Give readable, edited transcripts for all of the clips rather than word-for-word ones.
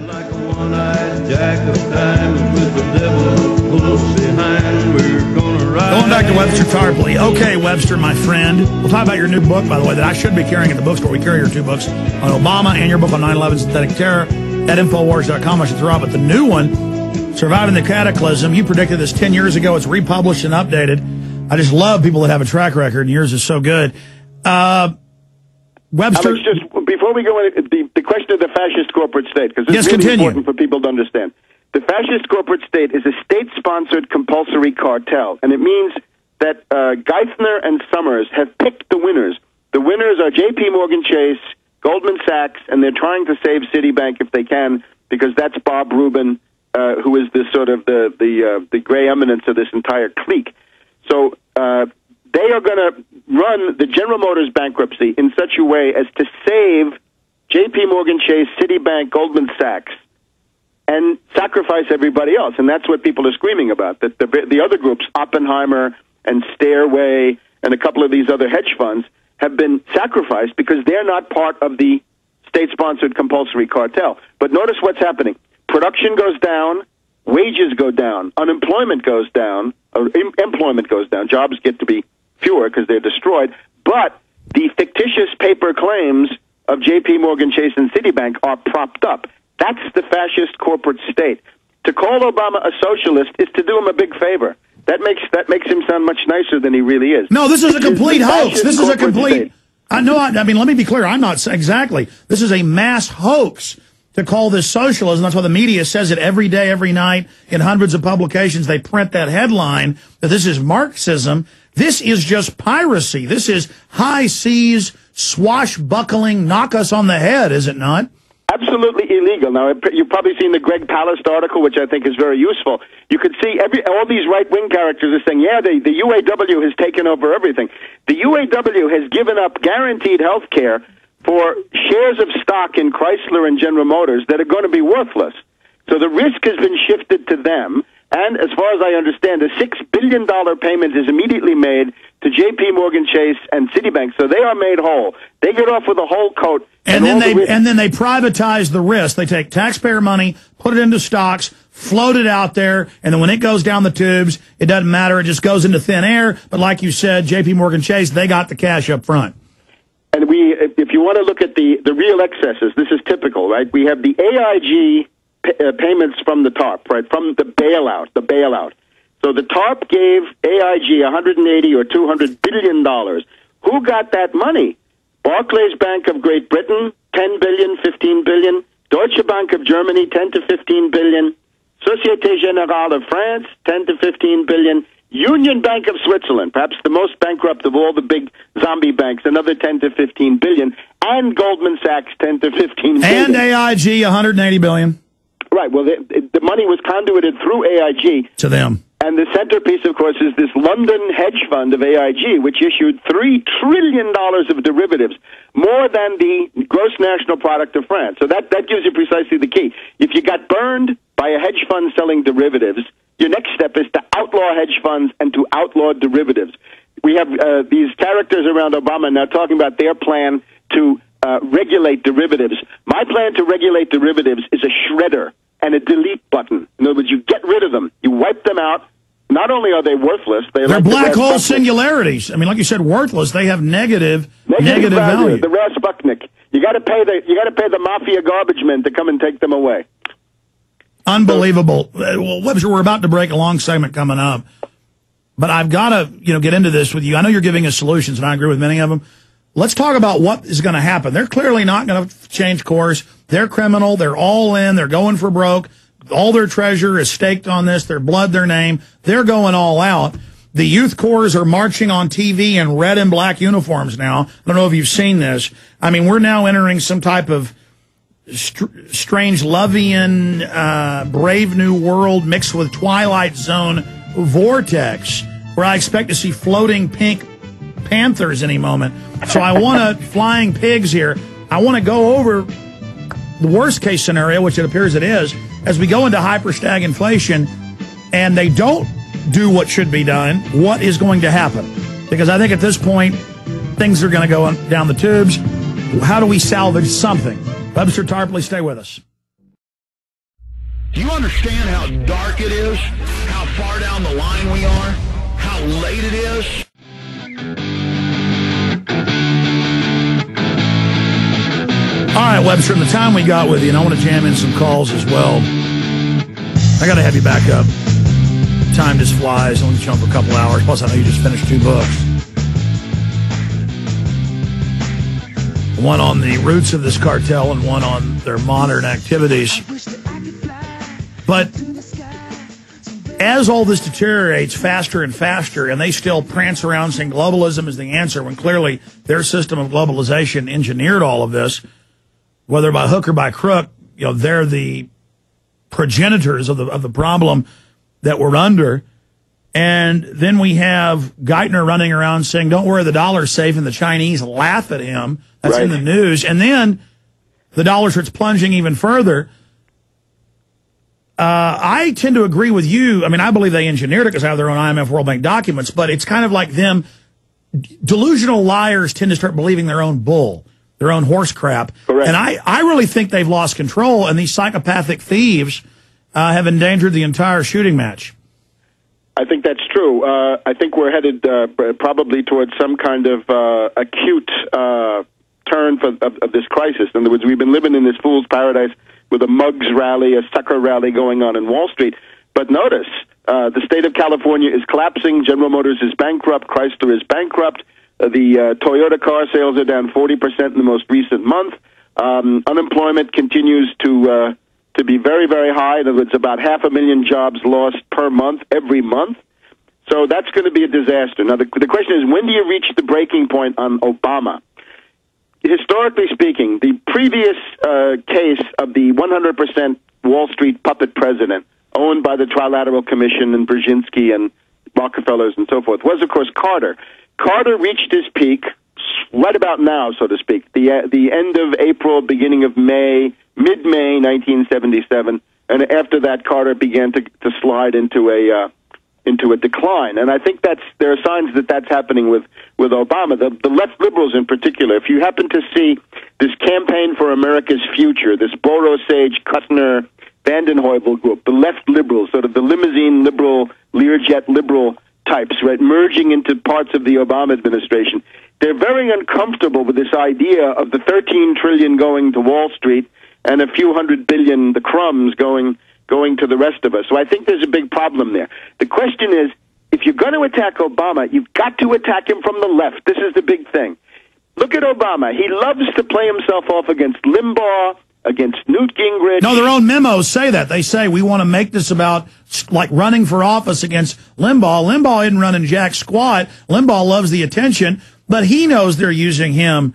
Like a one-eyed jack of diamonds with the devil close behind. We're gonna ride. Going back to Webster Tarpley. Okay, Webster, my friend. We'll talk about your new book, by the way, that I should be carrying at the bookstore. We carry your two books on Obama and your book on 9/11 synthetic terror at Infowars.com. I should throw out, but the new one, Surviving the Cataclysm, you predicted this 10 years ago. It's republished and updated. I just love people that have a track record, and yours is so good. Webster, Alex, just before we go in, the question of the fascist corporate state, because it's really important for people to understand. The fascist corporate state is a state-sponsored compulsory cartel, and it means that Geithner and Summers have picked the winners. The winners are J.P. Morgan Chase, Goldman Sachs, and they're trying to save Citibank if they can, because that's Bob Rubin, who is the sort of the gray eminence of this entire clique. So they are going to run the General Motors bankruptcy in such a way as to save J.P. Morgan Chase, Citibank, Goldman Sachs, and sacrifice everybody else. And that's what people are screaming about, that the other groups, Oppenheimer and Stairway and a couple of these other hedge funds, have been sacrificed because they're not part of the state-sponsored compulsory cartel. But notice what's happening. Production goes down, wages go down, unemployment goes down, employment goes down, jobs get to be fewer because they're destroyed, but the fictitious paper claims of J.P. Morgan Chase and Citibank are propped up. That's the fascist corporate state. To call Obama a socialist is to do him a big favor. That makes him sound much nicer than he really is. No, this is a complete hoax. This is a complete... I mean, let me be clear. I'm not... Exactly. This is a mass hoax to call this socialism. That's why the media says it every day, every night. In hundreds of publications, they print that headline that this is Marxism. This is just piracy. This is high seas, swashbuckling, knock us on the head, is it not? Absolutely illegal. Now, you've probably seen the Greg Palast article, which I think is very useful. You could see all these right-wing characters are saying, yeah, the UAW has taken over everything. The UAW has given up guaranteed health care for shares of stock in Chrysler and General Motors that are going to be worthless. So the risk has been shifted to them. And as far as I understand, a $6 billion payment is immediately made to J.P. Morgan Chase and Citibank, so they are made whole. They get off with a whole coat. And then they privatize the risk. They take taxpayer money, put it into stocks, float it out there, and then when it goes down the tubes, it doesn't matter. It just goes into thin air. But like you said, J.P. Morgan Chase, they got the cash up front. And if you want to look at the real excesses, this is typical, right? We have the AIG payments from the TARP, right, from the bailout. So the TARP gave AIG $180 or $200 billion. Who got that money? Barclays Bank of Great Britain, $10 billion, $15 billion. Deutsche Bank of Germany, $10 to $15 billion. Société Générale of France, $10 to $15 billion. Union Bank of Switzerland, perhaps the most bankrupt of all the big zombie banks, another $10 to $15 billion. And Goldman Sachs, $10 to $15 billion. And AIG, $180 billion. Right. Well, the money was conduited through AIG. To them. And the centerpiece, of course, is this London hedge fund of AIG, which issued $3 trillion of derivatives, more than the gross national product of France. So that gives you precisely the key. If you got burned by a hedge fund selling derivatives, your next step is to outlaw hedge funds and to outlaw derivatives. We have these characters around Obama now talking about their plan to regulate derivatives. My plan to regulate derivatives is a shredder and a delete button. In other words, you get rid of them. You wipe them out. Not only are they worthless, they're like black hole singularities. I mean, like you said, worthless. They have negative value. The Rasputin. You got to pay the mafia garbage men to come and take them away. Unbelievable. Well, Webster, we're about to break a long segment coming up, but I've got to get into this with you. I know you're giving us solutions, and I agree with many of them. Let's talk about what is going to happen. They're clearly not going to change course. They're criminal. They're all in. They're going for broke. All their treasure is staked on this. Their blood, their name. They're going all out. The youth corps are marching on TV in red and black uniforms now. I don't know if you've seen this. I mean, we're now entering some type of strange Lovian, Brave New World mixed with Twilight Zone vortex, where I expect to see floating pink panthers any moment. So I want flying pigs here. I want to go over the worst case scenario, which it appears it is, as we go into hyper-stagflation and they don't do what should be done, what is going to happen? Because I think at this point, things are going to go down the tubes. How do we salvage something? Webster Tarpley, stay with us. Do you understand how dark it is? How far down the line we are? How late it is? All right, Webster, in the time we got with you, and I want to jam in some calls as well. I got to have you back up. Time just flies. I want to jump a couple hours. Plus, I know you just finished 2 books. One on the roots of this cartel and one on their modern activities. But as all this deteriorates faster and faster, and they still prance around saying globalism is the answer, when clearly their system of globalization engineered all of this, whether by hook or by crook, they're the progenitors of the problem that we're under. And then we have Geithner running around saying, don't worry, the dollar's safe, and the Chinese laugh at him. That's right. In the news. And then the dollar starts plunging even further. I tend to agree with you. I mean, I believe they engineered it because they have their own IMF World Bank documents, but it's kind of like them. Delusional liars tend to start believing their own bull, their own horse crap. Correct. And I really think they've lost control, and these psychopathic thieves have endangered the entire shooting match. I think that's true. I think we're headed probably towards some kind of acute turn of this crisis. In other words, we've been living in this fool's paradise with a mugs rally, a sucker rally going on in Wall Street. But notice, the state of California is collapsing. General Motors is bankrupt. Chrysler is bankrupt. The Toyota car sales are down 40% in the most recent month. Unemployment continues to be very, very high. In other words, about 500,000 jobs lost per month, every month. So that's going to be a disaster. Now, the question is, when do you reach the breaking point on Obama? Historically speaking, the previous case of the 100% Wall Street puppet president, owned by the Trilateral Commission and Brzezinski and Rockefellers and so forth, was, of course, Carter. Carter reached his peak right about now, so to speak, the end of April, beginning of May, mid-May 1977, and after that, Carter began to slide into a decline. And I think there are signs that that's happening with Obama. The left liberals in particular. If you happen to see this Campaign for America's Future, this Boros Sage, Kuttner, Vanden Heuvel group, the left liberals, sort of the limousine liberal, Learjet liberal types, right, merging into parts of the Obama administration, they're very uncomfortable with this idea of the $13 trillion going to Wall Street and a few $100 billion, the crumbs, going to the rest of us. So I think there's a big problem there. The question is, if you're going to attack Obama, you've got to attack him from the left. This is the big thing. Look at Obama. He loves to play himself off against Limbaugh, against Newt Gingrich. No, their own memos say that. They say we want to make this about like running for office against Limbaugh. Limbaugh isn't running jack squat. Limbaugh loves the attention, but he knows they're using him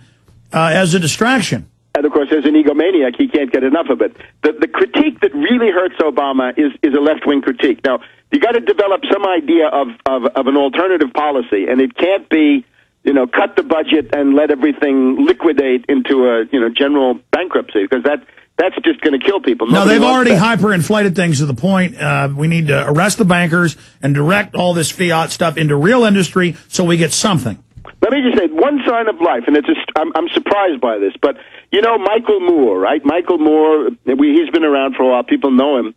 as a distraction. And, of course, as an egomaniac, he can't get enough of it. The critique that really hurts Obama is a left-wing critique. Now, you got to develop some idea of an alternative policy, and it can't be, cut the budget and let everything liquidate into a, general bankruptcy, because that's just going to kill people. No, they've already hyperinflated things to the point we need to arrest the bankers and direct all this fiat stuff into real industry so we get something. Let me just say one sign of life, and I'm surprised by this, but Michael Moore, right? Michael Moore, he's been around for a while. People know him.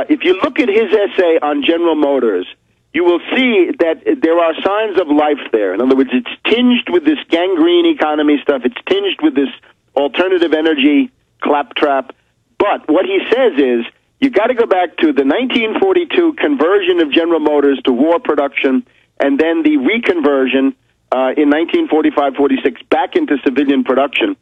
If you look at his essay on General Motors, you will see that there are signs of life there. In other words, it's tinged with this gangrene economy stuff. It's tinged with this alternative energy claptrap. But what he says is, you got to go back to the 1942 conversion of General Motors to war production, and then the reconversion in 1945-46 back into civilian production.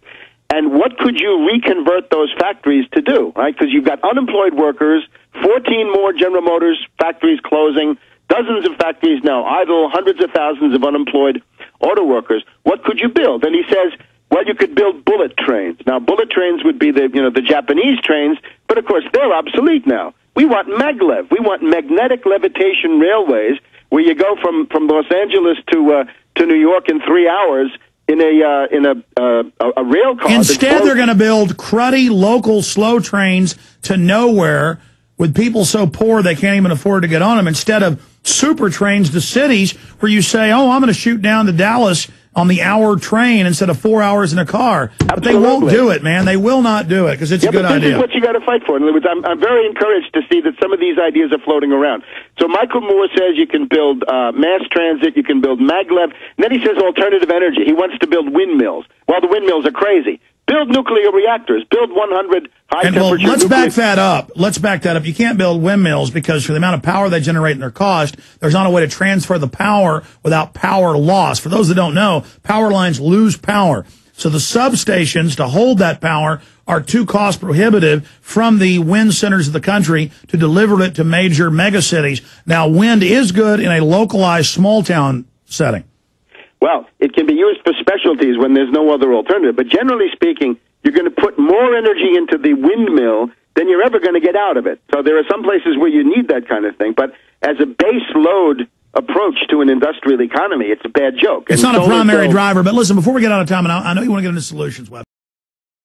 And what could you reconvert those factories to do, right? Because you've got unemployed workers, 14 more General Motors factories closing, dozens of factories now idle, hundreds of thousands of unemployed auto workers. What could you build? And he says, well, you could build bullet trains. Now, bullet trains would be the Japanese trains, but of course they're obsolete now. We want maglev. We want magnetic levitation railways where you go from Los Angeles to New York in 3 hours in a rail car. Instead, they're going to build cruddy local slow trains to nowhere with people so poor they can't even afford to get on them, instead of super trains to cities where you say, oh, I'm going to shoot down to Dallas on the hour train instead of 4 hours in a car. But Absolutely. they won't do it, man. They will not do it because it's a good idea. This is what you got to fight for. In other words, I'm very encouraged to see that some of these ideas are floating around. So Michael Moore says you can build mass transit, you can build maglev, and then he says alternative energy. He wants to build windmills. Well, the windmills are crazy. Build nuclear reactors. Build 100 high-temperature let's back that up. Let's back that up. You can't build windmills because for the amount of power they generate and their cost, there's not a way to transfer the power without power loss. For those that don't know, power lines lose power. So the substations to hold that power are too cost prohibitive from the wind centers of the country to deliver it to major megacities. Now, wind is good in a localized small town setting. Well, it can be used for specialties when there's no other alternative. But generally speaking, you're going to put more energy into the windmill than you're ever going to get out of it. So there are some places where you need that kind of thing. But as a base load approach to an industrial economy, it's a bad joke. It's not a primary driver. But listen, before we get out of time, and I know you want to get into solutions, Webster.